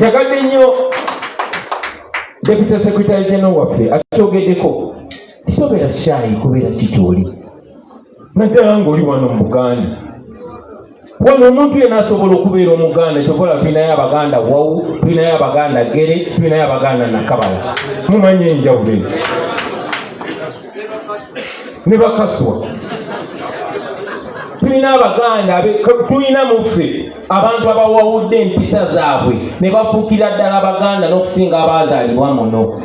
Nyagadde nnyo Deputy Secretary General waffe akyogeddeko kitobera kyayi kubeera kikyoli naddala ng'oli wano mu Buganda. Wano omuntu yenna asobola okubeera Omuganda kyobola tulinayo Abaganda Wawu, tulinayo Abaganda Gere, tulinayo Abaganda Nakabala. Mumanye enjawulo eyo. Ne Bakaswa. Tulina Abaganda, tulina muffe abantu abawawudde empisa zaabwe ne bafuukira ddala Abaganda n'okusinga abaazaalibwa muno.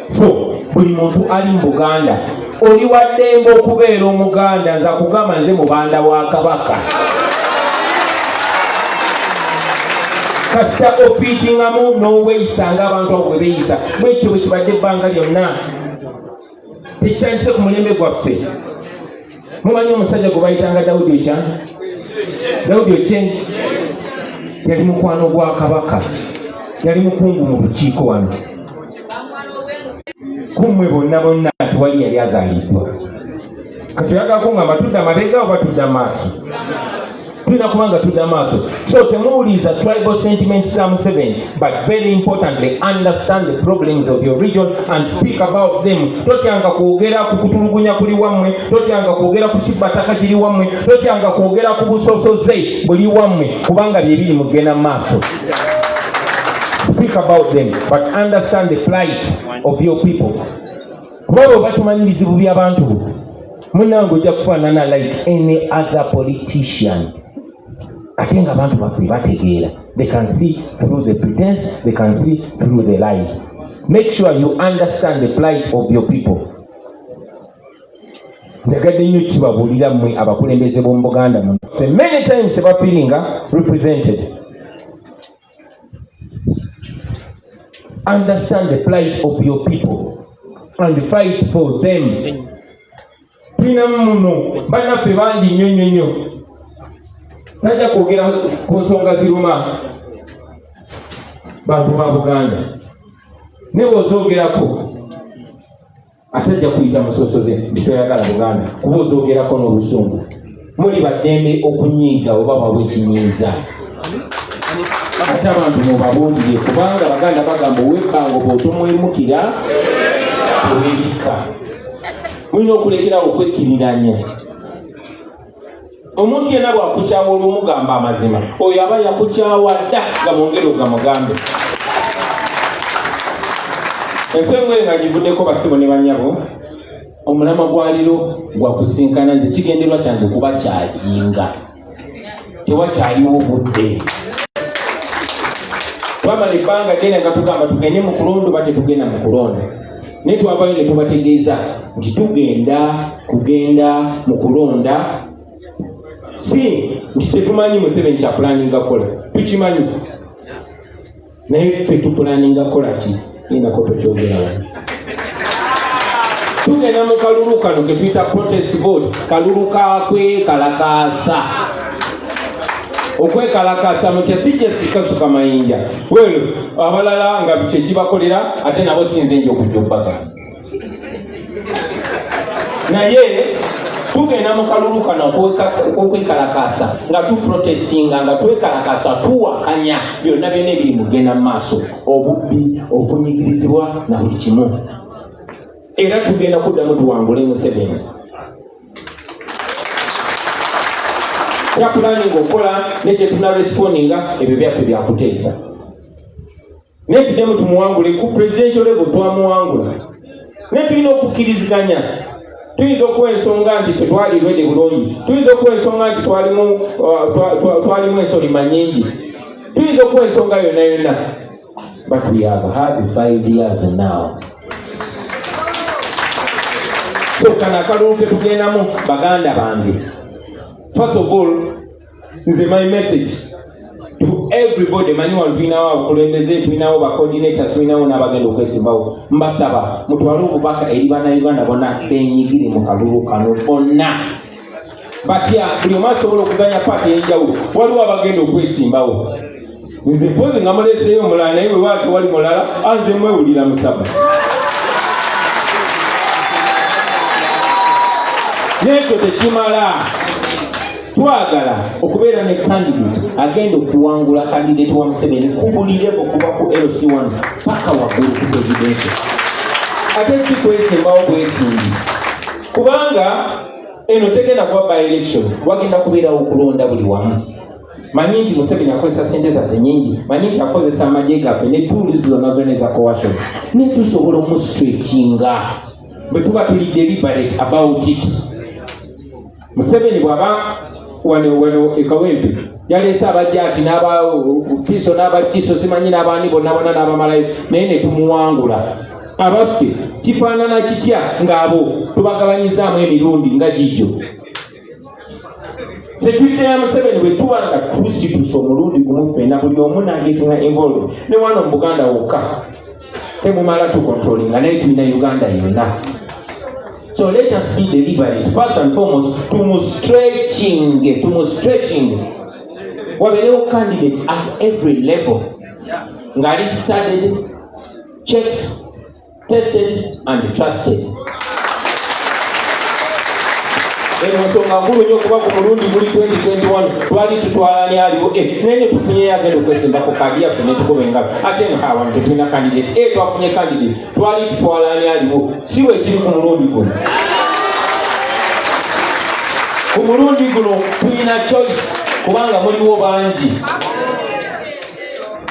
So, buli muntu ali mu Buganda oli waddembe okubeera Omuganda nza kugamba nze mubanda wa Kabaka. Kasita ofiitingamu n'oweeyisanga abantu abo bwe beeyisa bwekyo bwe kibadde ebbanga lyonna. Tekitandise ku mulembe gwaffe. Mumanyi omusajja gwe bayitanga Daudi Ochieng yali mukwano gwa Kabaka, yali mukungu mu lukiiko wano. Kummwe bonna tewali yali azaaliddwa. Katoyaga kungamba tudda mabega oba tudda maaso. Tulina kubanga tudda maaso. So temuwuliza tribal sentiments za Museveni, but very importantly understand the problems of your region and speak about them. Totyanga kwogera ku kutulugunya kuli wammwe, totyanga kwogera ku kibataka kiri wammwe, totyanga kwogera ku busosoze buli wammwe kubanga bye biri mugenda maaso. Speak about them, but understand the plight of your people. Kubaba batumanyiriza bubi abantu munango ojja kufaanana like any other politician. Ate nga abantu baffe bategeera. They can see through the pretense, they can see through the lies. Make sure you understand the plight of your people. Njagadde nnyo kibabuulira mmwe abakulembeze b'omu Buganda muno. Many times they are feeling represented. Understand the plight of your people and fight for them. Tulina muno bannaffe bangi nnyo. Tajja kwogera ku nsonga ziruma bantu ba Buganda. Ne bw'ozoogerako atajja kuyita musosoze nti toyagala Buganda kuba ozoogerako n'obusungu. Muli baddembe okunyiiga oba babwe ekinyiiza. Ate abantu mubabuulire kubanga Baganda bagamba ow'ebbango bw'otomwemukira ow'ebika. Mulina okulekerawo okwekkiriranya. Omuntu yenna bw'akukyawa olw'omugamba amazima oyo aba yakukyawa dda nga mwongere ogamugambe. Ensengo eyo nga givuddeko basibo ne bannyabo, omulamwa gwa leero gwa kusinkana nze kigenderwa kyange kuba kyajinga. Tewakyaliwo budde. Twamala ebbanga ddene nga tugamba tugende mu kulonda oba tetugenda mu kulonda. Naye twavayo ne tubategeeza nti tugenda kugenda mu kulonda. Si nti tetumanyi Museveni kyapulaninga kukola, tukimanyi. Naye ffe tupulaninga kukola ki? Ninako tokyogerawo. Tugenda mu kalulu kano ke tuyita protest vote. Kalulu kakwekalakaasa. Okwekalakaasa mu tesijja sikasuka mayinja. Welo abalala nga kye kibakolera ate nabo sinze nja okujja obbaka. Naye tugenda mu kalulu kano okwekalakaasa nga tuprotestinga nga twekalakaasa tuwakanya byonna byonna ebiri mugenda mu maaso, obubbi, okunyigirizibwa na buli kimu. Era tugenda kuddamu tuwangule Museveni. Yakulaninga okukola nekye tunarespondinga ebyo byaffe byakuteesa. Naye tuddemu tumuwangule ku presidential level twamuwangula. Naye tulina okukkiriziganya. Tuyinza okuwa ensonga nti tetwali lwede bulungi. Tuyinza okuwa ensonga nti twalimu ensolima nnyingi. Tuyinza okuwa ensonga yonna. But we have had 5 years now. So kana akalulu ke tugendamu Baganda bange. First of all, my message to everybody, manual tulinawo abakulembeze, tulinawo ba coordinators, tulinawo n'abagenda okwesimbawo. Mbasaba mutwale obubaka eri bannayuganda bonna benyigire mu kalulu kano bonna. Batya buli omu asobola okuzanya paati ey'enjawulo. Waliwo abagenda okwesimbawo. Nze mpozi nga muleeseyo omulala naye bwe waate wali mulala anze mwewulira musaba. Nekyo tekimala. twagala okubeera ne candidate agenda okuwangula candidate wa Museveni kubulireko kuba ku LC1 paka waggulu ku presidential. Ate si kwesimbawo bwesimbi kubanga eno tegenda kuba by election, wagenda kubeerawo okulonda buli wamu. Manyi nti Museveni akozesa sente zaffe nyingi, manyi nti akozesa amagye gaffe ne tools zonna zonna eza coercion, ne tusobola omusstretchinga bwe tuba tuli deliberate about it. Museveni bw'aba wano ekawempe yaleese abajjaati n'abapiso n'abadiso simanyi n'abaani bonna n'abamalayo, naye ne tumuwangula. Abaffe kifaanana kitya ng'abo tubagabanyizaamu emirundi nga gijjo? Security ya Museveni bwe tuba nga tusitusa omulundi gumu ffenna buli omu n'agetinga involved ne wano mu Buganda wokka temumala tukontrolinga naye tulina Uganda yonna. So let us be deliberate. First and foremost, stretching. Waberewo candidate at every level. Ngari studied, checked, tested, and trusted. Ensonga nkulu nnyo kuba ku mulundi guli 2021 twali tutwalani aliwo nene tufunye yagenda okwesimba ku kadi yaffe ne tukubenga ate nkawa tetulina candidate twafunye candidate twali tutwalani aliwo si we kiri ku mulundi guno. Ku mulundi guno tulina choice kubanga muliwo bangi,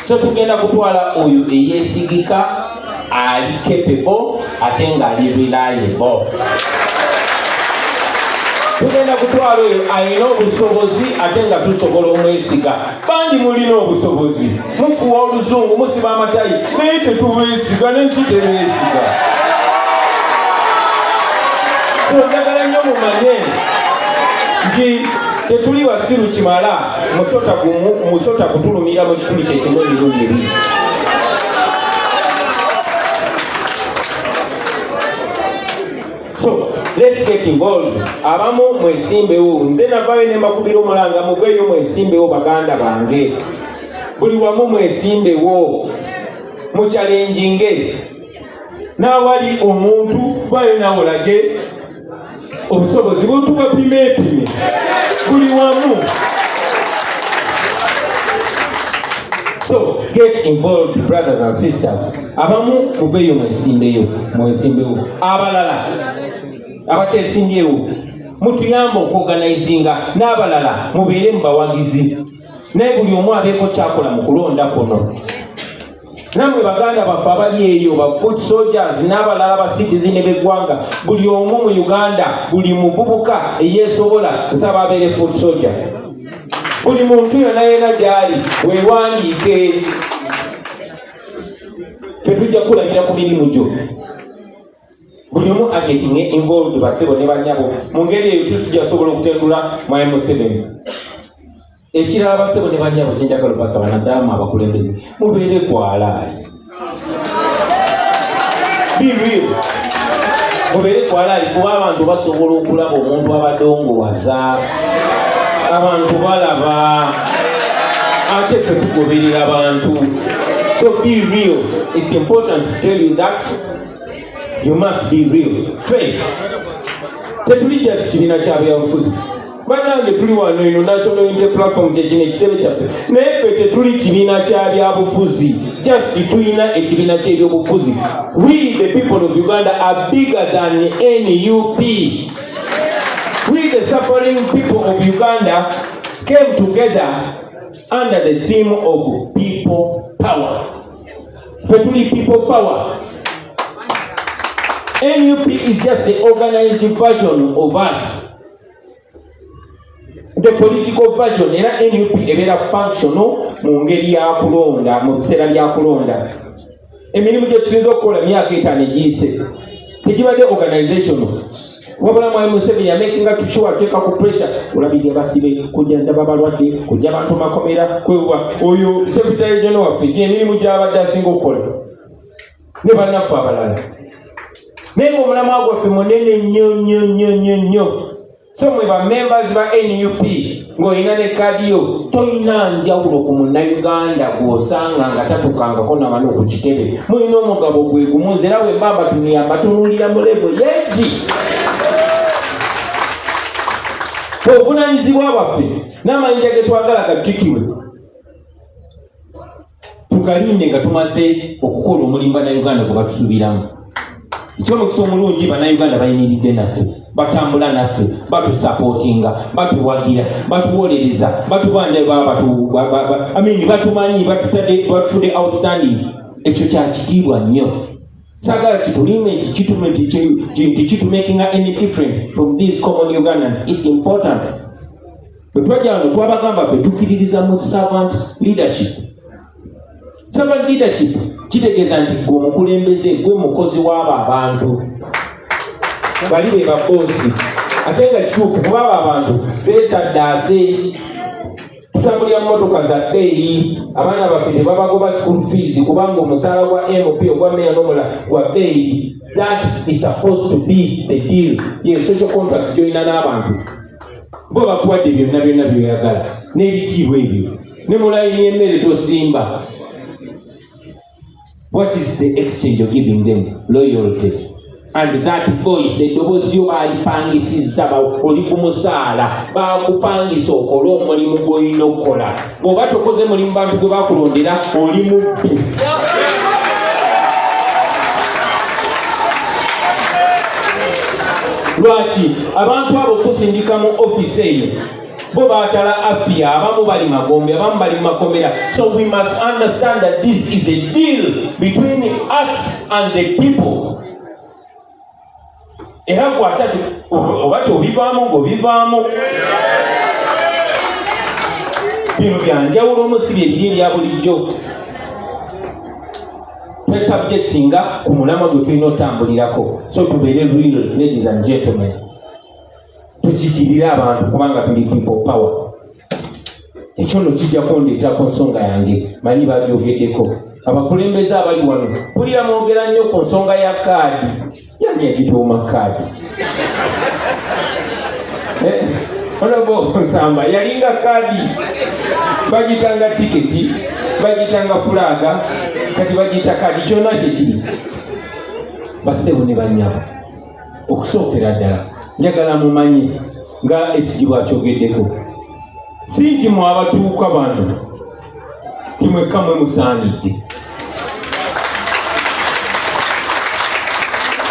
so tugenda kutwala oyo eyesigika, ali capable ate nga ali reliable. Tugenda kutwala oyo alina obusobozi ate nga tusobola omwesiga. Bangi mulina obusobozi, mufuwa oluzungu, musiba amatayi, naye tetubeesiga n'ensi tebeesiga. So njagala nnyo mumanye nti tetuli basiru kimala musota kutulumira mu kituli kyekimu emirundi ebiri. So let's get involved. Abamu mwesimbewo, nze navayo ne mbakubira omulanga muveeyo mwesimbewo baganda bange. Buli wamu mwesimbewo mukyalenjinge. N'awali omuntu vayo nawe olage obusobozi butuba pime buli wamu. So get involved, brothers and sisters. Abamu muveeyo mwesimbewo. Abalala abatesimbyewo mutuyamba okuorganizinga, n'abalala mubeere mu bawagizi, naye buli omu abeeko kyakola mu kulonda kuno. Namwe baganda baffe abali eyo ba foot soldiers n'abalala ba citizen b'eggwanga, buli omu mu Uganda, buli muvubuka eyeesobola nsaba abeere foot soldier. Buli muntu yonna gy'ali weewandiike. Tetujja kulabira ku mirimu gyo. Buli omu agetinge involved basebo ne banyabo. Mu ngeri eyo tusijja sobola okutendula Mwai Museveni. Ekirala basebo ne banyabo kyenjagala basaba naddala mu abakulembeze mubeere kwalaali. Be real. Mubeere kwalaali kuba abantu basobola okulaba omuntu abadongowaza. Abantu balaba ate ffe tugoberera abantu. So be real. It's important to tell you that you must be real. Faith. Tetulijja kibiina kya byabufuzi. Bannange tuli wano ino National Unity Platform kyekino ekitebe kyaffe. Naye ffe tetuli kibiina kya byabufuzi. Just tulina ekibiina ky'ebyobufuzi. We the people of Uganda are bigger than NUP. We the suffering people of Uganda came together under the theme of people power. Ffe tuli people power. NUP is just the organized version of us. The political version. Era NUP ebeera functional mu ngeri ya kulonda, mu biseera bya kulonda. Emirimu gye tusinza okukola myaka 5 egiyise tegibadde organization. Wabula Mwai Museveni amakinga sure ateeka ku pressure. Olabirira basibe, kujjanjaba abalwadde, kujja abantu makomera, kwewa oyo Secretary General waffe emirimu gy'abadde asinga okukola. Ne bannaffe abalala. Naye omulamwa gwaffe munene nnyo. So mwe ba members ba NUP ng'olina ne kadi yo toyina njawulo ku munnayuganda gw'osanga nga tatukangako n'amano ku kitebe. Mulina omugabo gwe gumu, nze era bwe mbamba tunuyamba tunuulira mu level yeegi. obuvunanyizibwa bwaffe n'amayinja ge twagala gatikibwe tukalinde nga tumaze okukola omulimu bannayuganda gwe batusuubiramu. Ekyomukisa omulungi bannayuganda bayimiridde naffe, batambula naffe, batusapootinga, batuwagira, batuwolereza, batubanja batumanyi, batufudde outstanding. Ekyo kya kitiibwa nnyo. Sagala kitulime nti kitumaking any different from these common Ugandans. It's important. Bwe twajja wano twabagamba ffe tukkiririza mu servant leadership. Servant leadership kitegeeza nti gwe omukulembeze, gwe mukozi w'abo abantu. Bali be babosi. Ate nga kituufu kuba abo abantu beesaddaase. Tutambulira mmotoka za bbeeyi, abaana baffe ne babagoba school fees kubanga omusaala gwa MP ogwa meya n'omulala gwa bbeeyi. That is supposed to be the deal. Ye social contract gy'olina n'abantu. Bo bakuwadde byonna by'oyagala n'ebitiibwa ebyo. Ne mu layini y'emmere tosimba. What is the exchange you're giving them? Loyalty. And that voice, eddoboozi lyo baalipangisizza, oli ku musaala, baakupangisa okole omulimu gw'olina okukola. Bw'oba tokoze mulimu bantu gwe baakulondera, oli mubbi. Lwaki abantu abo okusindika mu office eyo bo baatala afia, abamu bali magombe, abamu bali makomera. So we must understand that this is a deal between us and the people. Era kwatatu obate obivaamu ng'obivaamu. Bino byanjawulo omusibye ebiri ebya bulijjo. Twesubjectinga ku mulamwa gwe tulina otambulirako. So tubeere real, ladies and gentlemen. Tukikirire abantu kubanga tuli people power. Ekyo nno kijja kundeetako nsonga yange, manyi bagyogeddeko. Abakulembeze abali wano pulira mwogera nnyo ku nsonga ya kaadi. Yani yagituuma kaadi. Honorable Nsamba yalinga kaadi. Bagitanga tiketi, bagitanga fulaga, kati bagita kaadi. Kyonna kyekiri. Bassebo ne bannyabo. Okusookera ddala njagala mumanyi nga ekigibwa kyogeddeko. Si nti mwe abatuuka bano timwekka mwe musaanidde.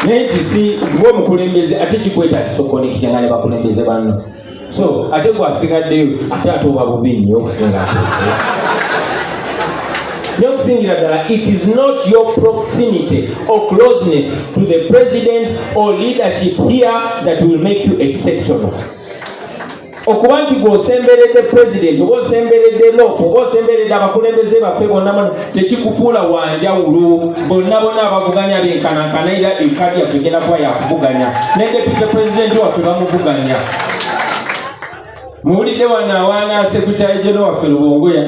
Nenti si ng'omukulembeze ate kikwetaagisa okukonekitanga ne bakulembeze banno. So ate gwasigaddeyo ate oba bubi nnyo okusinga atuse. N'okusingira ddala, it is not your proximity or closeness to the president or leadership here that will make you exceptional. Okuba nti gw'osemberedde president oba osemberedde lopo oba osemberedde abakulembeze baffe bonna tekikufuula wanjawulo. Bonna abavuganya benkanankana era ekadi yaffe egenda kuba yakuvuganya. Ne deputy president waffe bamuvuganya. Muwulidde wano awaana secretary general waffe Lubongoya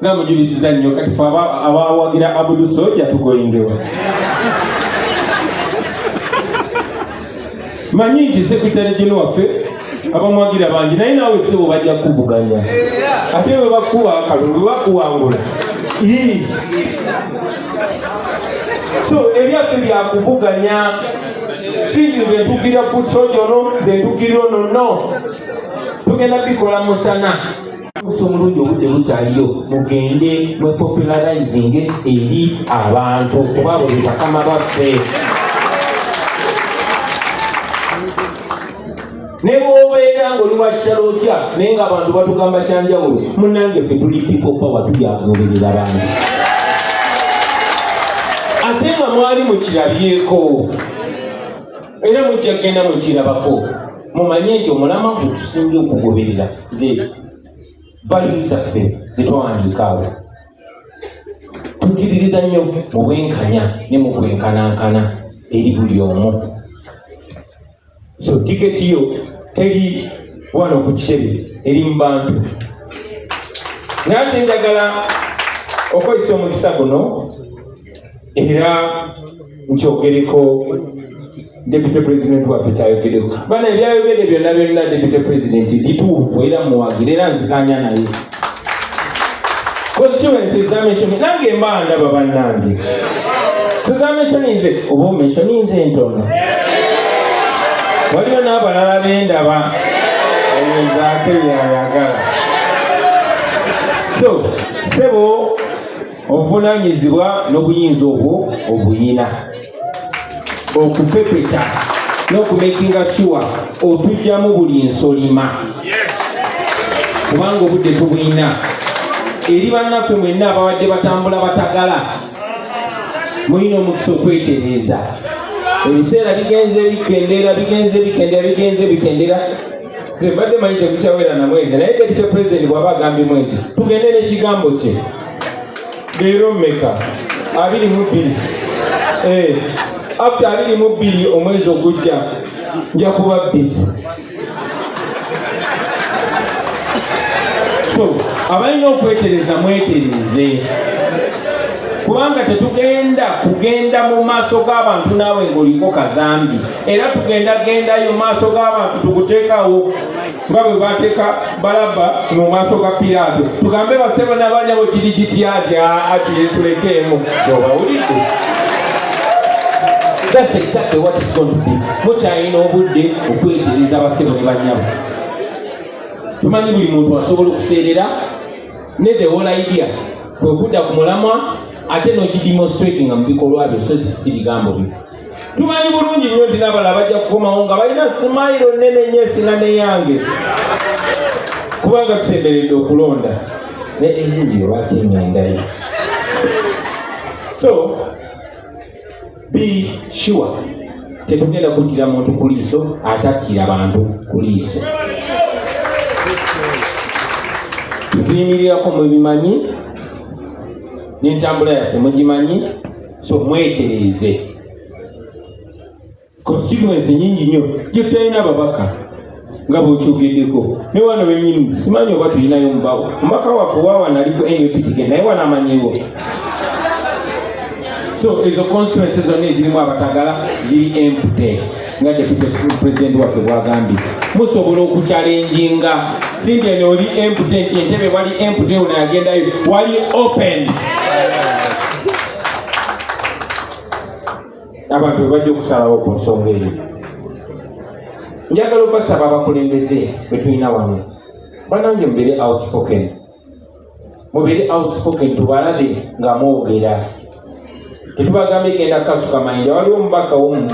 nga mujubisiza nnyo kati fe abawagira Abudu Soja tugoyingewa. Manyi nti secretary general waffe abamwagira bangi naye naawe sebo bajja kuvuganya. Ate bwe bakuwa akalulu bakuwangula. So ebyaffe byakuvuganya. Sindi nze ntukirira foot soldier ono, nze ntukirira ono no. Tugenda bikola musana. Omulungi obudde bukyaliyo mugende mwe popularizing eri abantu kuba buli bakama baffe. Ne bw'obeera ng'oli wa kitalo otya naye ng'abantu batugamba kyanjawulo, munnange ffe tuli people power tujyagoberera bantu. Ate nga mwali mukirabyeko era mujja kgenda mukirabako, mumanye nti omulamwa gwe tusinga okugoberera ze values zaffe ze twawandiika awo. Tukiririza nnyo mu bwenkanya ne mu kwenkanankana eri buli omu. So tiketi yo teri wano ku kitebe eri mu bantu. Nate njagala okozesa omukisa guno era nkyogereko Deputy President waffe kyayogereko. Bana ebyayogedde byonna Deputy President bituufu era muwagira era nzikanya naye. Constituency examination nange mba ndaba bannange. Examination nze oba mention nze ntono. Waliwo n'abalala bendaba. ate byayagala. So sebo obuvunaanyizibwa n'obuyinza obwo obuyina okupepeta n'okumakinga sure otujjamu buli nsolima kubanga obudde tubuyina eri bannaffe mwenna abawadde batambula batagala mulina omukisa okwetereeza ebiseera bigenze bikendera mbadde manyi tekukyawera na mwezi naye deputy president bw'aba agambye mwezi tugende n'ekigambo kye leero mmeka 22 after 22 omwezi ogujja nja kuba busy. So abalina okwetereza mwetereze kubanga kugenda mu maaso g'abantu naawe ng'oliko kazambi era tugendagendayo mu maaso g'abantu tukuteekawo nga bwe bateeka Balaba mu maaso ga Piraato tugambe basebo n'abanyabo kiri kitya tulekeemu obawulidde. That's exactly what it's going to be. Mukyalina obudde okwetereza abasebo ne banyabo. Tumanyi buli muntu asobola okuseerera ne the whole idea kwe kudda ku mulamwa ate n'okidemonstratinga mu bikolwa byo so si bigambo byo. Tumanyi bulungi nnyo nti n'abalala bajja kukomawo nga balina simayiro nnene nnyo esinga n'eyange kubanga tusemberedde okulonda ne eyingi lwaki emyendayo. So be sure tetugenda kuttira muntu ku liiso atattira bantu ku liiso. Tuyimirirako mubimanyi n'entambula yaffe mugimanyi so mwetereeze. Constituency nyingi nnyo gye tutalina babaka nga bwekyogeddeko ne wano bennyini simanyi oba tulinayo mubaka waffe waawana aliko NUP ticket naye wana amanyiwo. So ezo constituency zonna ezirimu abatagala ziri empty nga deputy president waffe bwagambye musobola okukyalenjinga sindya neoli empty nti entebe wali empty ono yagendayo wali open abantu bebajja okusalawo ku nsonga eyo. Njagala okubasaba abakulembeze betulina wano banange mubeere outspoken tubalabe nga mwogera tetubagambye genda kasuka mayinja. Waliwo omubaka omu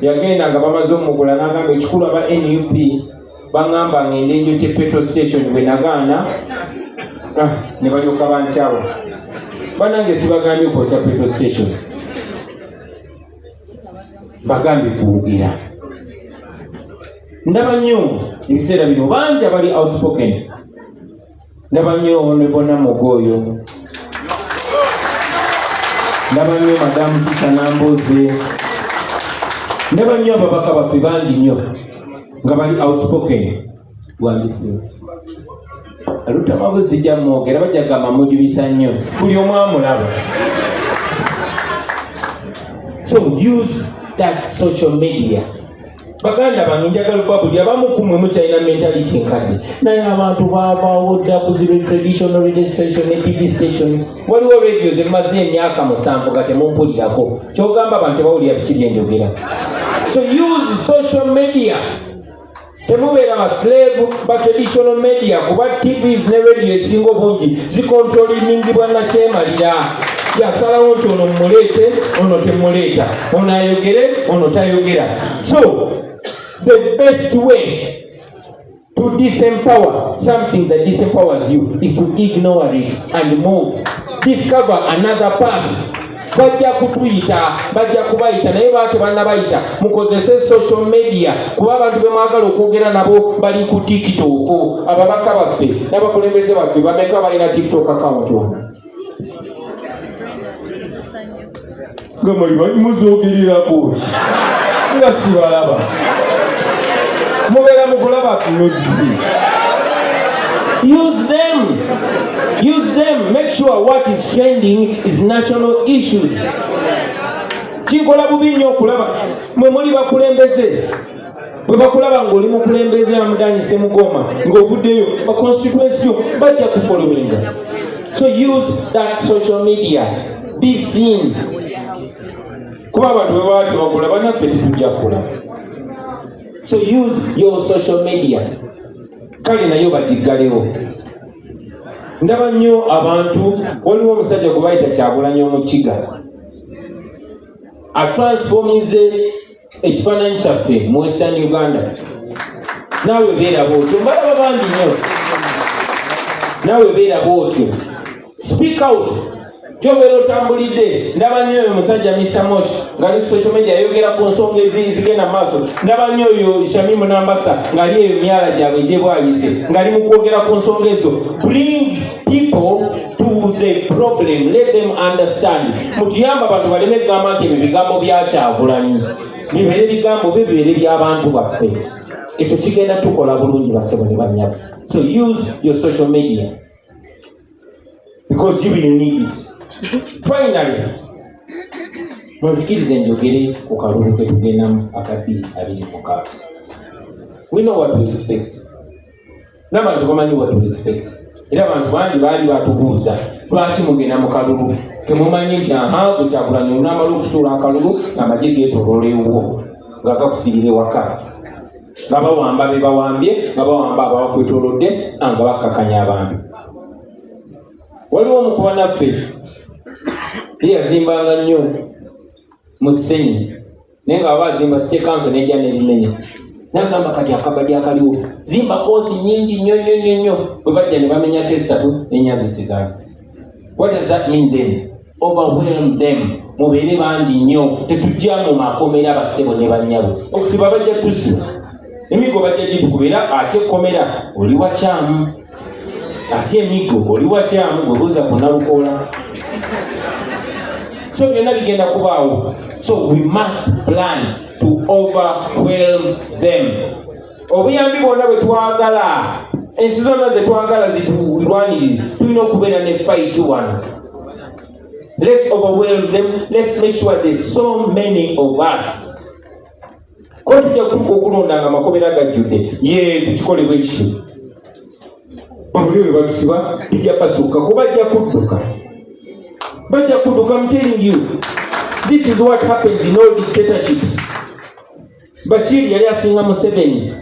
yagenda nga bamaze omugula n'agamba ekikulu aba NUP baŋŋamba ngende njokye petrol station bwe nagaana ne balyoka bankyawa. Banange sibagambye okwokya petrol station bagambye kuwugira. Ndaba nnyo ebiseera bino bangi abali outspoken. Ndaba nnyo ne Bona Mugoyo, ndaba nnyo Madamu Tita Namboze, ndaba nnyo ababaka baffe bangi nnyo nga bali outspoken. Wandisi Alutamabuzi jamwogera bajja gamba mujubisa nnyo buli omu amulaba. So use that social media. Baganda bange njagala okubabulira abamu kumwe mukyalina mentality nkadde naye abantu babawodda kuziba traditional radio station ne TV station. Waliwo radio zemaze emyaka 7 nga temumpulirako kyogamba abantu tebawulira biki njogera. So use social media. Temubeera baslave ba traditional media kuba TVs ne radio esinga obungi zikontrolingibwa nakyemalira. Yasalawo nti ono mmuleete ono temuleeta, ono ayogere ono tayogera. So the best way to disempower something that disempowers you is to ignore it and move. Discover another path. Bajja kutuyita, bajja kubayita naye baate bannabayita mukozese social media kuba abantu bemwagala okwogera nabo bali ku TikTok. Ababaka baffe n'abakulembeze baffe bameka balina TikTok account. Gamali muzogerirako nga sibalaba mubeera mukulaba kunogizi. Use them. Make sure what is trending is national issues. Kinkola bubi nnyo okulaba mwe muli bakulembeze bwe bakulaba ng'oli mukulembeze amudanyise mugoma ng'ovuddeyo ba constituency bajja kufollowinga. So use that social media. Be seen. Kuba abantu bwe baati bagula bannaffe tetujja kula. So use your social media. kale nayo bagiggalewo. Ndaba nnyo abantu, waliwo omusajja gwe bayita Kyagulanyi Omukiga atransformize ekifaananyi kyaffe mu Western Uganda. Naawe beera bwotyo, mbalaba bangi nnyo. Naawe beera bwotyo, speak out. Kyobeera otambulidde. Ndaba nnyo oyo musajja Mr. Mosh ng'ali ku social media ayogera ku nsonga ezigenda maaso. Ndaba nnyo oyo Shamimu Nambasa ng'ali eyo myala gyabwe gye bwayise ng'ali mu kwogera ku nsonga ezo. Bring people to the problem, let them understand. Mutuyamba abantu baleme kugamba nti ebyo bigambo bya Kyagulanyi bibeere bigambo bye bibeere by'abantu baffe. Ekyo kigenda tukola bulungi bassebo ne bannyabo. So use your social media because you will need it. Finally, munzikirize njogere ku kalulu ke tugendamu akabbiri abiri mukaaga. We know what to expect. N'abantu bamanyi what to expect. Era abantu bangi baali batubuuza lwaki mugenda mu kalulu temumanyi nti bwe Kyagulanyi onaamala okusuula akalulu ng'amagye geetoloolewo nga gakusirira ewaka nga bawamba be bawambye nga bawamba ababakwetoolodde nga bakkakanya abantu. Waliwo omu ku bannaffe ye yazimbanga nnyo mu Kisenyi naye nga baba azimba City Council n'ejja n'ebimenya. N'agamba kati akabadde akaliwo zimba koosi nnyingi nnyo bwe bajja ne bamenya tesatu n'ennya zisigala. What does that mean then? Overwhelm them. Mubeere bangi nnyo, tetujja mu makomera bassebo ne bannyabo. Okusiba bajja tusiba, emigo bajja gitukubira ate ekkomera oli wakyamu, ate emigo oli wakyamu bwe buuza ku Nalukoola. So byonna bigenda kubaawo. So we must plan to overwhelm them. Obuyambi bwonna bwe twagala, ensi zonna ze twagala zitulwanirire, tulina okubeera ne fight one. Let's overwhelm them. Let's make sure there's so many of us. Ko tujja kutuuka okulonda nga amakomera gajjudde, tukikole bwe kityo. Buli we balusiba tujja basukka kuba bajja kudduka. Bajja kudduka. I'm telling you. This is what happens in all dictatorships. Bashir yali asinga Museveni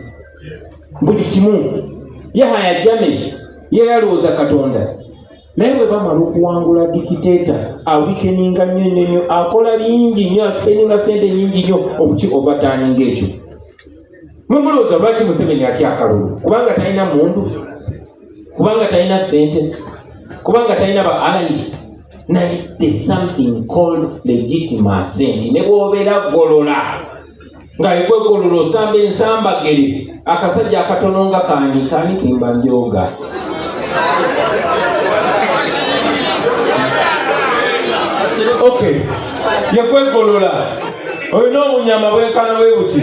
buli kimu. Yahya Jammeh yali alowooza Katonda. Naye bwe bamala okuwangula dikiteeta awikeninga nnyo akola bingi nnyo asipendinga sente nnyingi nnyo overturning ekyo. Mwe mulowooza lwaki Museveni atya akalulu? Kubanga talina mundu, kubanga talina sente, kubanga talina ba allies. Naye there's something called legitimacy. Ne bw'obeera golola nga ekwegolola osamba ensambagere akasajja akatono nga kaani kimba njoga. Okay, yekwegolola olina obunyama bwekana bwe buti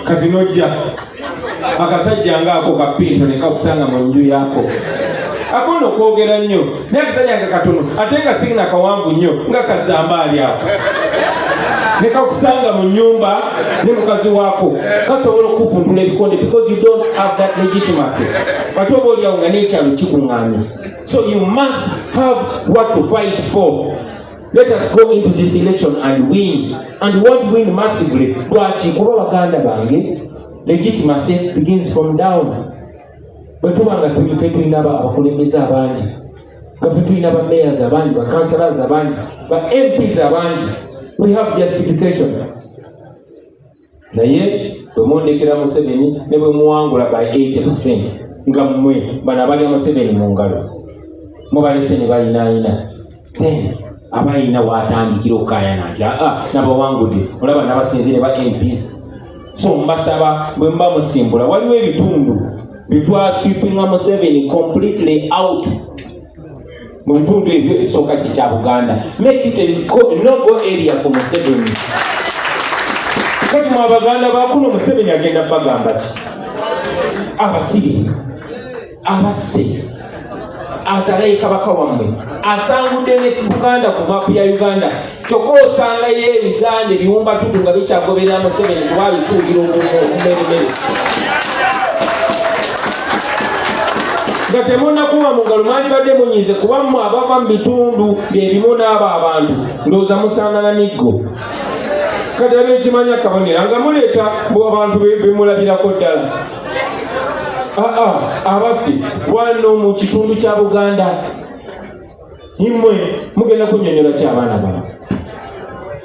kati nojja akasajja ngaako kapinto ne kakusanga mu nju yaako. Akono okwogera nnyo naye akasajja nga katono ate nga sirina kawanvu nnyo nga kazambaali ako ne kakusanga mu nnyumba ne mukazi waako kasobola okuvuntula ebikonde because you don't have that legitimacy. Ate oba oliawo nga n'ekyalo kikuŋŋaanye. So you must have what to fight for. Let us go into this election and win. And we want to win massively. Lwaki? Kuba baganda bange, legitimacy begins from down. Bwe tuba nga ffe tulina abakulembeze abangi, nga ffe tulina ba mayors abangi, ba councillors abangi, ba MPs abangi, we have justification. Naye bwe mwondekera Museveni ne bwe muwangula by 80% nga mmwe bano abalya Museveni mu ngalo mubalese ne bayinaayina, then abayina waatandikira okukaayana nti nabawangudde olaba nabasinzire ba MPs. So mbasaba bwe mba musimbula waliwo ebitundu bitwaswipinga Museveni completely out mu bitundu ebyo ekisooka kya Buganda. Make it a no-go area for Museveni. Kati mu Abaganda bakuno Museveni agenda bagamba ki? Abasibe, abasse, azalayo kabaka wammwe, asangudde ne Buganda ku mapu ya Uganda. Kyokka osangayo ebiganda ebiwumba tutu nga bikyagoberera Museveni kuba bisuulira obumeremere. Nga temunnakuba mu ngalo mwandibadde munyize kuba mmwe abava mu bitundu byebimu n'abo abantu ndowooza musaana miggo. Kati ab'ekimanya kabonera nga muleeta abantu bemulabirako ddala. abaffe wano mu kitundu kya Buganda imwe mugenda kunyonyola ky'abaana baabwe.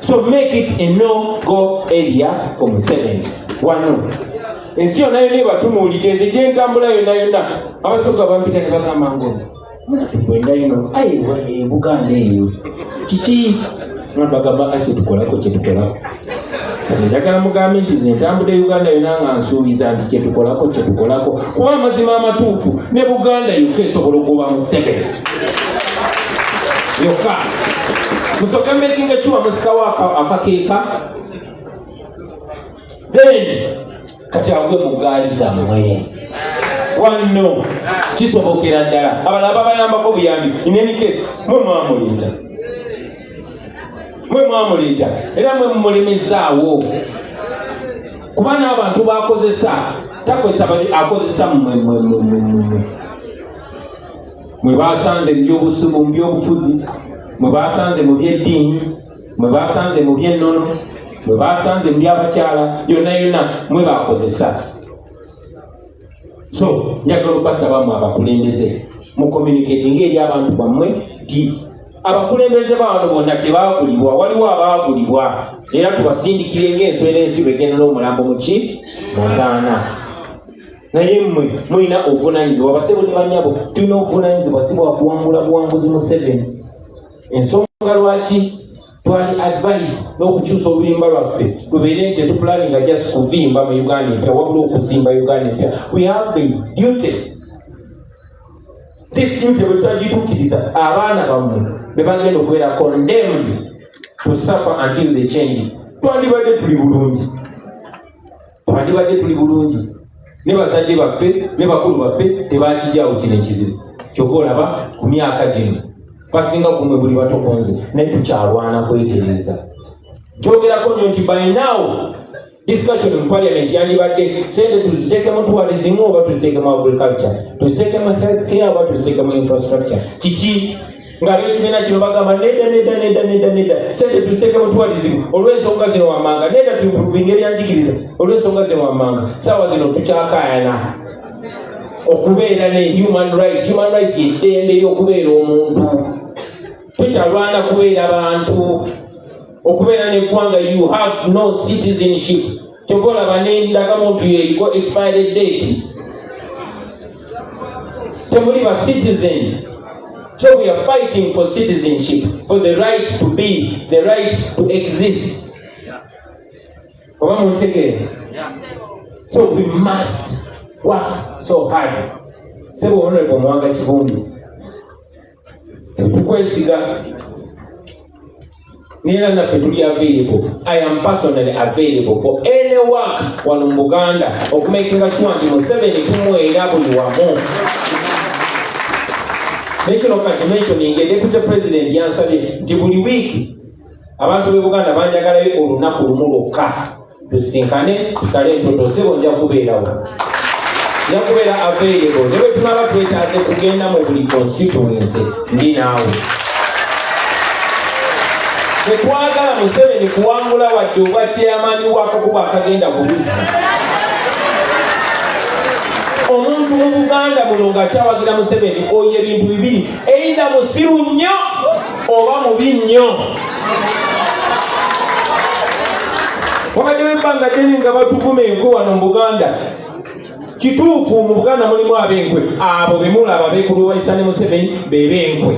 So make it a no-go area for Museveni. Wano ensi yonna yonna ebatumuulidde nze gyentambula yonna abasooka bampita ne bagamba ngo bwenda ino ayi Buganda eyo kiki bagamba kyetukolako kati njagala mugambe nti nze ntambula e Uganda yonna nga nsuubiza nti kyetukolako kuba amazima amatuufu ne Buganda yokka esobola okuba Museveni yokka. Musoke making sure musikawo akakeeka then kati agwe mu gaali zammwe wano kisobokera ddala abalala babayambako buyambi in any case mwe mwamuleeta era mwe mumulemezaawo kuba n'abantu bakozesa takozesa akozesa mwe basanze mu byobusubu mu byobufuzi mwe basanze mu byeddiini mwe basanze mu by'ennono mwe basanze mu byabakyala yonna mwe bakozesa. So njagala okubasaba mu abakulembeze mu communicating eri abantu bammwe nti abakulembeze baano bonna tebaagulibwa, waliwo abaagulibwa era tubasindikire ng'enswera ensibe egenda n'omulambo muki Montana. Naye mmwe mulina obuvunanyizibwa basebo ne banyabo tulina obuvunanyizibwa si bwa kuwangula buwanguzi Museveni. Ensonga lwaki twali advice n'okukyusa obulimba lwaffe tubeere nti tetupulaninga just kuvimba mu Uganda empya wabula okuzimba Uganda empya. We have the duty. This duty bwe tutagituukiriza abaana bammwe be bagenda okubeera condemned to suffer until they change. Twandibadde tuli bulungi ne bazadde baffe ne bakulu baffe tebakijjaawo kino ekizibu kyokka olaba ku myaka gino basinga kumwe buli batokonze naye tukyalwana kwetereza. Njogerako nnyo nti by now discussion in parliament yandibadde sente tuziteekemu tourism oba tuziteekemu agriculture, tuziteekemu healthcare oba tuziteekemu infrastructure. Kiki nga b'ekibiina kino bagamba nedda sente tuziteekemu tourism olw'ensonga zino wammanga, nedda tuimproving ebyanjigiriza olw'ensonga zino wammanga. Saawa zino tukyakaayana okubeera ne human rights yeddembe ly'okubeera omuntu. Tukyalwana kubeera bantu, okubeera n'eggwanga you have no citizenship. Kyokka olaba n'endagamuntu eriko expired date, temuli ba citizen. So we are fighting for citizenship, for the right to be, the right to exist. Oba muntegeera? So we must work so hard. Sebo Honorable Mwanga Kivumbi, tukwesiga nera naffe tuli available. I am personally available for any work wano mu Buganda okumakinga sure nti Museveni tumwera buli wamu. Nekino kati mentioning Deputy President yansabye nti buli wiiki abantu b'e Buganda banjagalayo olunaku lumu lwokka tusinkane tusale entoto. Sebo nja kubeerawo, nja kubeera available ne bwe tunaba twetaaze kugenda mu buli constituency ndi naawe. Tetwagala Museveni kuwangula wadde oba chairman w'akakuba akagenda ku luzzi. Omuntu mu Buganda muno ng'akyawagira Museveni oyo ebintu bibiri, either musiru nnyo oba mubi nnyo. Wabaddewo ebbanga ddene nga batuvuma enkwe wano mu Buganda. Kituufu mu Buganda mulimu ab'enkwe, abo be mulaba beekulubayisa ne Museveni be b'enkwe.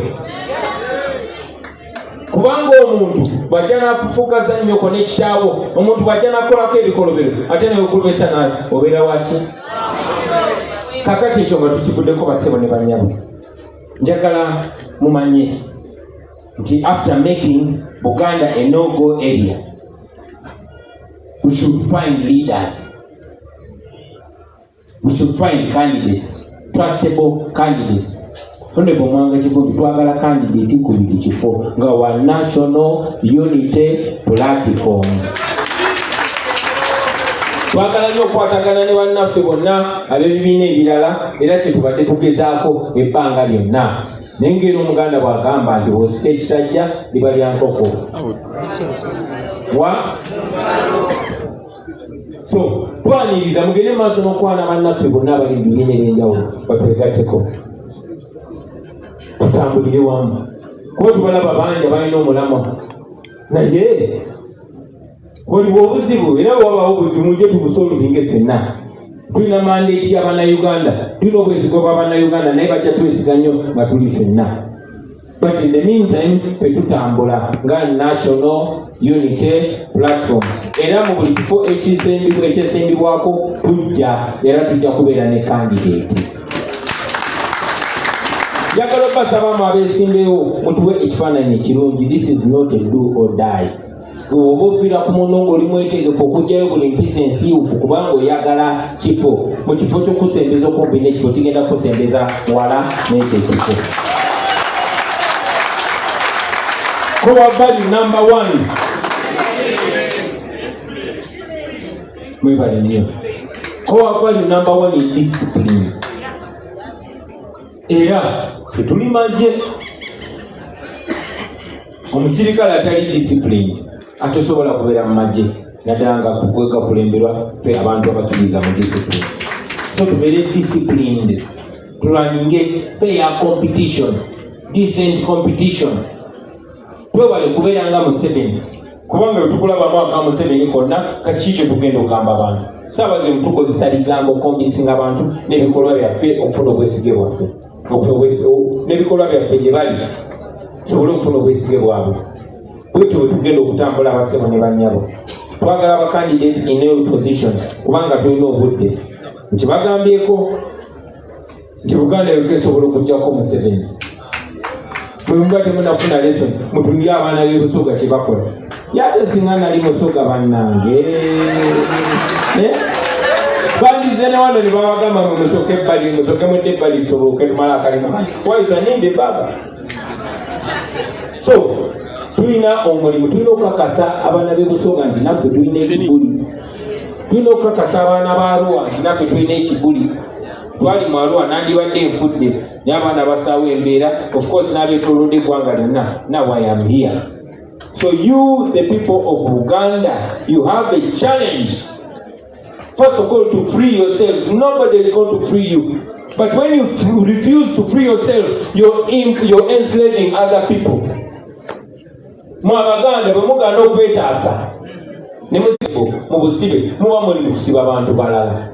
Kubanga omuntu bw'ajja n'afufugaza nnyoko n'ekitaawo, omuntu bw'ajja n'akolako ebikolobero ate newekulubesa naye obeera waki? Kakati ekyo nga tukivuddeko basebo ne bannyabo. Njagala mumanye nti after making Buganda a no-go area, we should find leaders. We should find candidates, trustable candidates. Honorable Mwanga Kivumbi twagala candidate ku buli kifo nga wa National Unity Platform. Twagala nnyo okukwatagana ne bannaffe bonna ab'ebibiina ebirala era kye tubadde tugezaako ebbanga lyonna. Naye ng'era Omuganda bw'agamba nti bw'osika ekitajja liba lya nkoko. So twaniriza mugende maaso n'okwana bannaffe bonna abali mu bibiina ebyenjawulo batwegatteko tutambulire wamu kuba tubalaba bangi balina omulamwa naye waliwo obuzibu era wabawo obuzibu mujje tubusoluvinge ffenna. Tulina mandeeti y'abannayuganda, tulina obwesigwa bw'abannayuganda naye bajja twesiga nnyo nga tuli ffenna. But in the meantime ffe tutambula nga national unity platform era mu buli kifo ekyesimbibwako tujja era tujja kubeera ne candidate. Njagala obbasaba mu abeesimbewo mutuwe ekifaananyi ekirungi. This is not a do or die. Oba ofiira ku munno ng'oli mwetegefu okugyayo buli mpisa ensiiwufu kubanga oyagala kifo mu kifo ky'okusembeza okumpi n'ekifo kigenda kusembeza wala n'ekyo ekifo. Core value number 1. Mwebale nnyo. Core value number 1 is discipline. Era tetuli magye. Omusirikale atali discipline atosobola kubeera mu magye naddala nga kulemberwa ffe abantu abakkiriza mu discipline. So tubeere disciplined, tulwanirire fair competition, decent competition. Twewale kubeera nga Museveni kubanga wetukulaba mwaka Museveni konna kaki kye tugenda okugamba abantu. Saabaze mutukozesa ligambo kombisinga abantu n'ebikolwa byaffe okufuna obwesige bwaffe n'ebikolwa byaffe gye bali tusobole okufuna obwesige bwabwe. Bwetyo bwe tugenda okutambula abasebo ne bannyabo. Twagala aba candidates in all positions kubanga tulina obudde nti bagambyeko nti Buganda yokka esobola okuggyako Museveni. Bwe muba temunafuna lesson mutunire abaana b'ebusoga kye bakola. Yate singa nali musoga bannange bandize ne wano ne babagamba mwe musoke ebbali musoke mwedde ebbali tusoboke tumala akalimu kati waiza nimbe baba. So tulina omulimu, tulina okukakasa abaana b'ebusoga nti naffe tulina ekibuli. Tulina okukakasa abaana ba Arua nti naffe tulina ekibuli. Twali mu Arua nandibadde enfudde naye abaana basaawo embeera. Of course n'abeetoolodde eggwanga lyonna. Now I am here. So you, the people of Uganda, you have a challenge. First of all, to free yourselves. Nobody is going to free you. But when you refuse to free yourself, you're enslaving other people. Mwabaganda bwe muganda okwetaasa ne mu busibe muba muli kusiba abantu balala.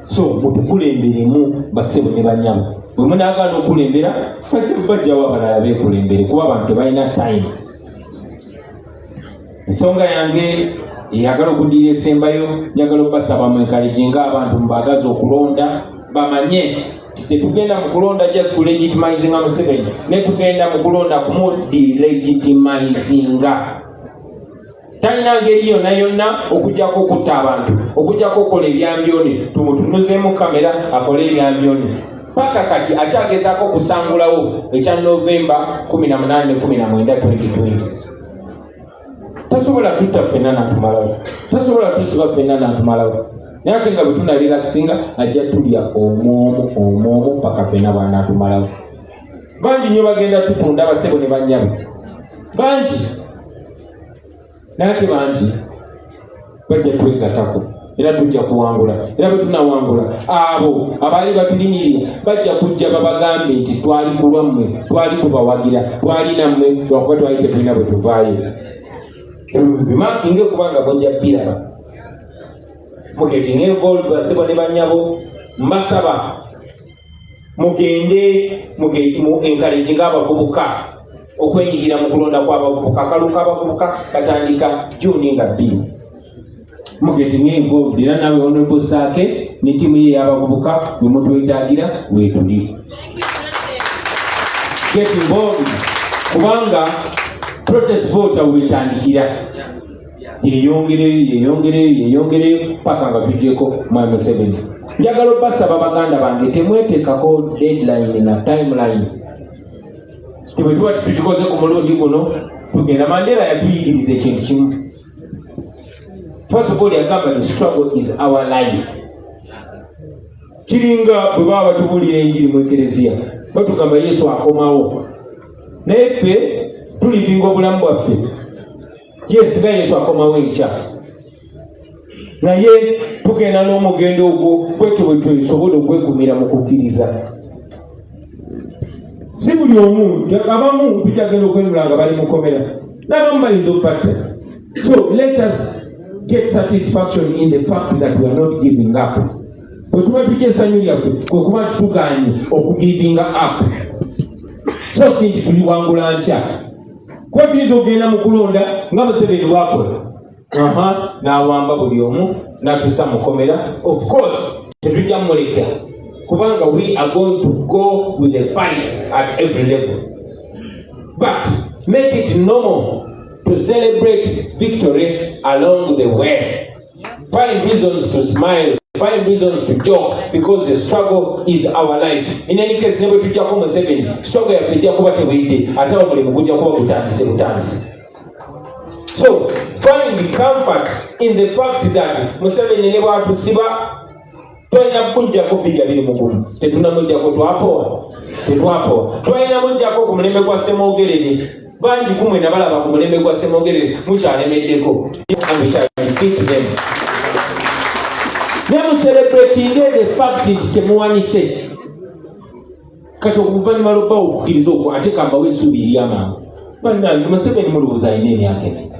So mutukulemberemu basebo ne banyama. Bwe munaagala okulembera bajjawo abalala beekulembere kuba abantu tebalina time. Ensonga yange eyagala okuddirira esembayo njagala obbasaba mwenkalejinga abantu mubagazi okulonda bamanye tetugenda mu kulonda just to legitimizinga Museveni ne tugenda mu kulonda kumudelegitimizinga. Talina ngeri yonna okujjako okutta abantu okujjako okola ebyambyone tumutunuzeemu kamera akole ebyambyone. Paka kati akyagezaako okusangulawo ekya Novemba 18-19 2020. Tasobola tutta ffenna natumalawo, tasobola tusiba ffenna natumalawo. Naye ate nga bwe tunarelaxinga ajja tulya omwomu paka ffenna bwanatumalawo. Bangi nnyo bagenda tutunda basebo ne bannyabe bangi naye ate bangi bajja twegatako era tujja kuwangula. Era bwe tunawangula abo abaali batulinyirira bajja kujja babagambe nti twali kulwammwe, twali tubawagira, twali nammwe lwakuba twali tetulina bwe tuvaayo. Bimakinge kubanga mujja biraba mugetting involved basebo ne bannyabo. Mbasaba mugende mu encourage abavubuka okwenyigira mu kulonda kw'abavubuka. Akalu k'abavubuka katandika June nga 2. Mugetting involved era nawe Honorable Saake ne timu ye y'abavubuka mwe mutwetaagira weetuli. Get involved kubanga protest vote wetandikira yeyongere paka nga tugyeko Mwai Museveni. Njagala obbasaba baganda bange temweteekako deadline na timeline. Tibwe tuba tukikoze ku mulundi guno tugenda. Mandela yatuyigiriza ekintu kimu. First of all yagamba the struggle is our life. Kiringa bwe baba batubulira enjiri mu ekereziya batugamba Yesu akomawo naye ffe tulivinga obulamu bwaffe. Yes, nga Yesu akomawo enkya naye tugenda n'omugendo ogwo kwetu bwe twesobola okwegumira mu kukkiriza. Si buli omu, abamu tujagenda okwenula nga bali mukomera, n'abamu bayinza okubatta. So let us get satisfaction in the fact that we are not giving up. Bwe tuba tujja essanyu lyaffe kwe kuba tutuganye okugivinga up. So si nti tuliwangula nkya. Kuba tuyinza okugenda mu kulonda nga Museveni bw'akola. N'awamba buli omu n'atuusa mukomera. Of course tetujja muleka kubanga we are going to go with the fight at every level. But make it normal to celebrate victory along the way. Find reasons to smile, find reasons to joke, because the struggle is our life. In any case, never to Jacob Museveni, struggle ya petia kuba tewede, atawa mule mkuja kuba kutandise. So, find comfort in the fact that Museveni never had to siba, twaina munja ko biga bili mugulu. Tetuna munja ko twapo. Twaina munja ko kumulembe kwa Semogerere. Banji kumwe na balaba kumulembe kwa Semogerere mukyalemeddeko. And we shall defeat them. Nemu celebrating the fact nti temuwanise. Kati okuvanyuma lobba okukkiriza okwo ate kamba weesuubi ery'amangu. Bannange Museveni mulowooza alina emyaka emeka?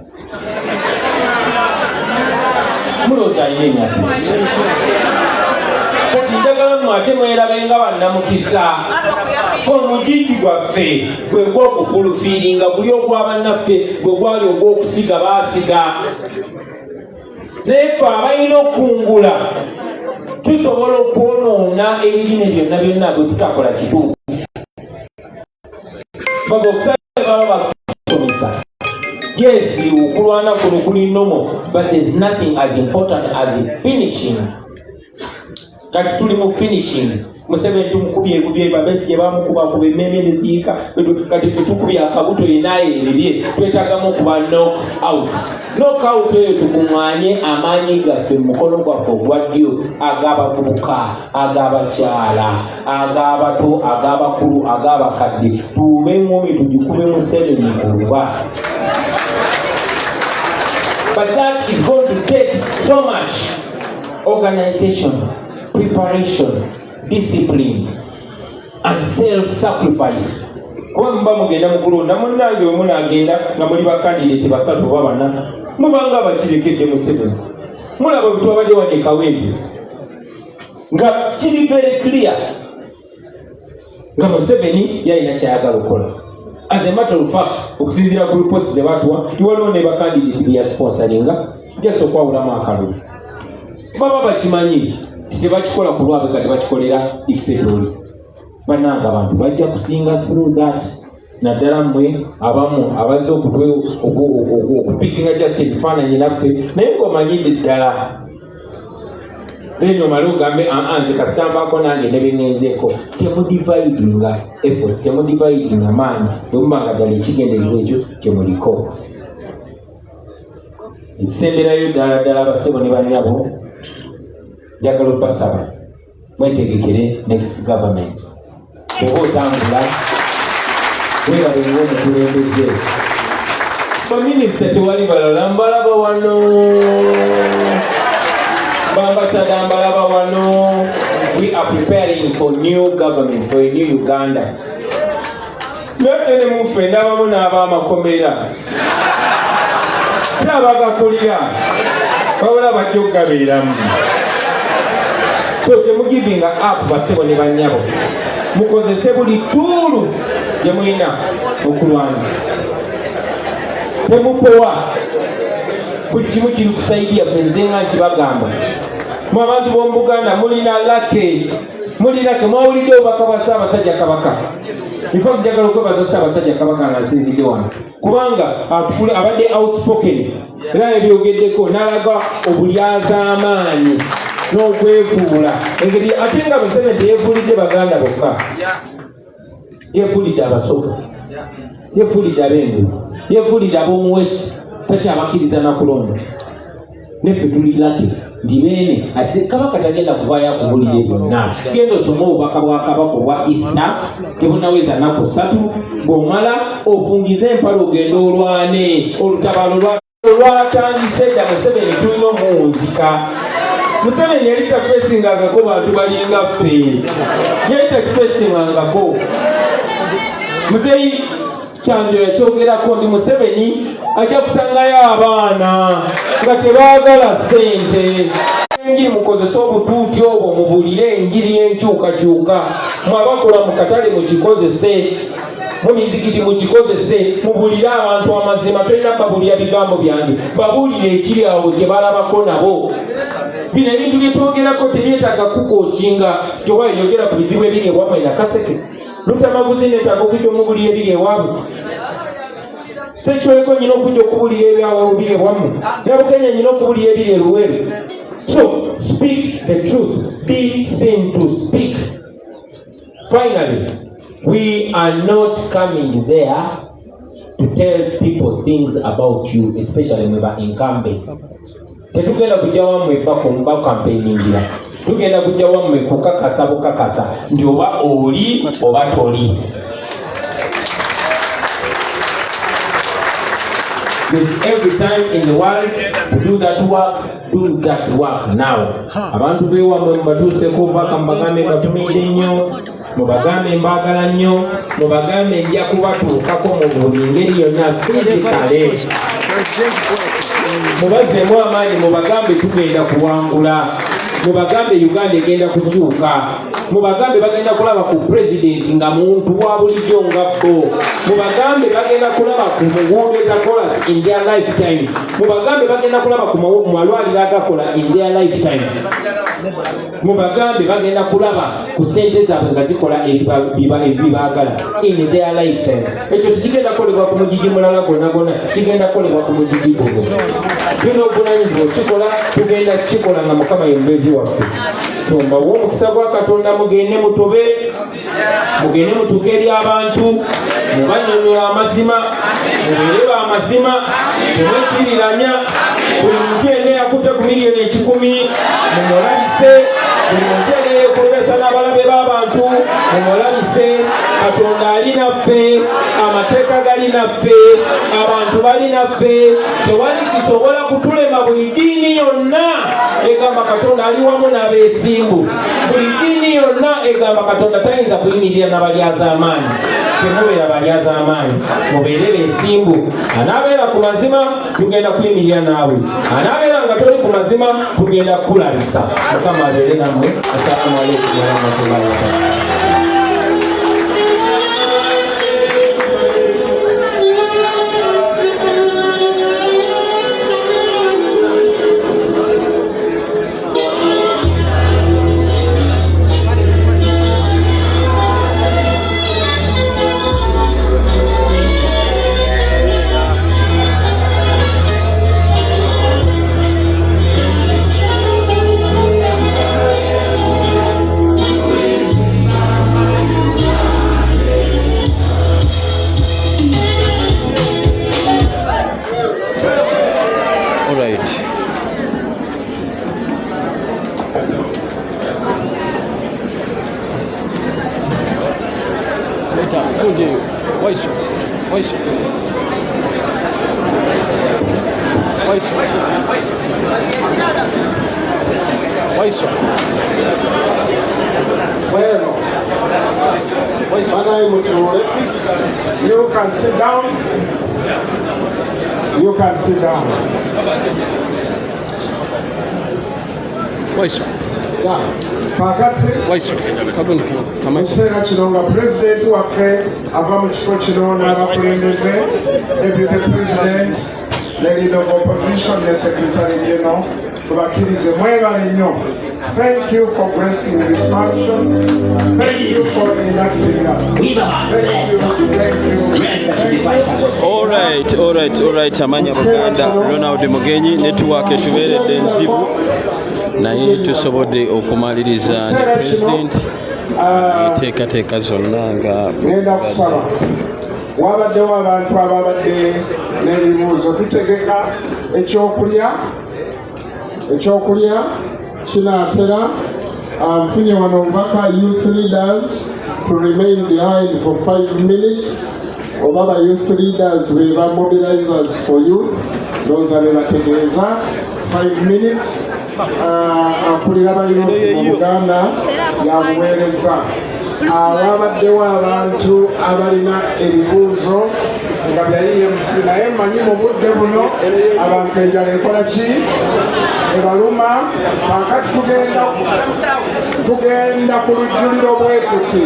Mulowooza alina emyaka emeka? Kati njagala mmwe ate mwerabenga bannamukisa. Omugigi gwaffe gwe gw'okufulufiiringa guli ogw'abannaffe gwe gwali ogw'okusiga baasiga. Naye ffe abalina okungula tusobola okwonoona ebirime byonna bwe tutakola kituufu. Baba okusaba baba bakusomesa. Yes, okulwana kuno kuli nomo, but there's nothing as important as finishing. Kati tuli mu finishing. Museveni tumukubye babesi bamukuba ku bememe neziika kati tukubye akabuto yenaye ebibye twetagamu kuba knock out eyo tukumanye amaanyi gaffe mukono gwaffe ogwaddyo ag'abavubuka ag'abakyala ag'abato ag'abakulu ag'abakadde tuube ngumi tugikube Museveni kuluba. But that is going to take so much organization, preparation, discipline and self-sacrifice. Kuba mba mugenda mukulonda munnange we munagenda nga muli bakandidate basatu oba bana mubanga bakirekedde Museveni mulaba bwe twabadde wanekawo ebyo nga kiri very clear nga Museveni yalina kyayagala okukola. As a matter of fact, okusinziira ku reports ze batuwa tiwaliwo ne bakandidate be yasponsoringa just okwawulamu akalulu. Baba bakimanyi tebakikola ku lwabwe kati bakikolera dictatori. Bannange abantu bajja kusinga through that. Naddala mmwe abamu abazze okupikinga just ebifaananyi naffe naye ng'omanyidde ddala enyo omale ogambe nze kasitambaako nange ne bengenzeeko. Temudividinga effort, temudividinga maanyi bwemubanga ddala ekigendererwa ekyo kyemuliko. Ekisemberayo ddala abasebo ne bannyabo njagala obbasaba mwetegekere next government. Oba otambula weerabenga omukulembeze. Baminisita tewali balala mbalaba wano, bambasada mbalaba wano. We are preparing for new government, for a new Uganda. Nate ne muffe n'abamu n'ab'amakomera si abagakulira wabula bajja okugabeeramu. So temugivinga up basebo ne bannyabo. Mukozese buli tuulu gye mulina okulwana. Temupowa. Buli kimu kiri kusaidia nze nga nkibagamba. Mu abantu b'omu Buganda mulina lake. Mwawulidde obubaka bwa Ssaabasajja Kabaka. Ifa njagala okwebaza Ssaabasajja Kabaka nga nsinzidde wano. Kubanga abadde outspoken. Era ebyogeddeko n'alaga obulyazaamaanyi n'okwefuula engeri ate nga Museveni teyeefuulidde Baganda bokka, yeefuulidde Abasoga, yeefuulidde Ab'Engu, yeefuulidde ab'omu West. Takyabakkiriza na kulonda. Neffe tuli lake ndi beene ate Kabaka tagenda kuvaayo akubulira byonna. Genda osome obubaka bwa Kabaka obwa Easter tebunaweza nnaku 3 ng'omala ofungize empale ogenda olwane olutabaalo lwa olwatandise dda Museveni tulina omuwunzika. Museveni yali tafeesingangako bantu balinga ffe, yali takifeesingangako. Muzeeyi Kyanjo yakyogerako ndi Museveni ajja kusangayo abaana nga tebaagala ssente. Enjiri mukozese obutuuti obwo mubulire enjiri y'enkyukakyuka. Mwe abakola mu katale mukikozese, mu mizikiti mukikozese, mubulire abantu amazima. Tolina babulira bigambo byange, babulire ekiri awo kye balabako nabo. Bino ebintu bye twogerako tebyetaaga kukookinga gyewayogera ku bizibu ebiri ewammwe na Kaseke. Lutamaguzi neetaaga okujja omubulira ebiri ewaabwe. Ssekitoleko nyina okujja okubulira ebyawe ebiri ewammwe. Nabukenya nyina okubulira ebiri eruweru. So, speak the truth. Be seen to speak. Finally, we are not coming there to tell people things about you, especially when we are incumbent. Tetugenda kujja wammwe bakampeningira. Tugenda kujja wammwe kukakasa bukakasa nti oba oli oba toli. Every time in the world to do that work now. Abantu bewammwe mubatuuseko baka mubagambe batumidde nnyo, mubagambe mbaagala nnyo, mubagambe nja kubatuukako mu buli ngeri yonna physically. Mubazeemu amaanyi mubagambe tugenda kuwangula, mubagambe Uganda egenda kukyuka, mubagambe bagenda kulaba ku president nga muntu wa bulijjo nga bo, mubagambe bagenda kulaba ku nguudo ezakola in their lifetime, mubagambe bagenda kulaba ku malwaliro agakola in their lifetime, mubagambe bagenda kulaba ku sente zaabwe nga zikola ebibaagala in their lifetime. Ekyo tekigenda kolebwa ku mugigi mulala gwonna gwonna, kigenda kolebwa ku mugigi gwo. Tulina obuvunanyizibwa okikola, tugenda kukikola nga Mukama ye mulezi waffe. So mbawa omukisa gwa Katonda, mugende mutobe, mugende mutuuke eri abantu, mubannyonnyola amazima, mubeere ba amazima, temwekkiriranya. Buli muntu yenna yakutte ku miliyoni 10 mumulabise, buli muntu yenna yeekolesa n'abalabe b'abantu mumulabise. Katonda ali naffe, amateeka gali naffe, abantu bali naffe. Tewali kisobola kutulema. Buli ddiini yonna egamba Katonda ali wamu n'abeesimbu. Buli ddiini yonna egamba Katonda tayinza kuyimirira n'abalyazaamaanyi. Temubeera balyazaamaanyi, mubeere beesimbu. Anaabeera ku mazima tugenda kuyimirira naawe, anaabeera nga toli ku mazima tugenda kukulabisa. Mukama abeere nammwe. Assalaamu alaykum wa rahmatullahi wa barakatuh. You can sit down. You can sit down. Mukiseera kino nga pulezidenti waffe ava mu kifo kino n'abakulembeze, deputy president, leader of opposition ne secretary general, tubakkirize mwebale nnyo. Thank you for gracing this function. Thank you for inducting us. All right. Amanya Buganda, Ronald Mugenyi, network etubeeredde enzibu naye tusobodde okumaliriza ne president enteekateeka zonna nga ngenda kusaba. Wabaddewo abantu ababadde n'ebibuuzo. Tutegeka ekyokulya kinaatera. Nfunye wano obubaka youth leaders to remain behind for 5 minutes oba youth leaders be ba mobilizers for youth those be bategeeza 5 minutes akulira ba youth mu Buganda yabuweereza wabaddewo abantu abalina ebibuuzo nga bya EMC naye manyi mu budde buno abantu enjala ekola ki ebaluma kakati tugenda ku lujjuliro bwetuti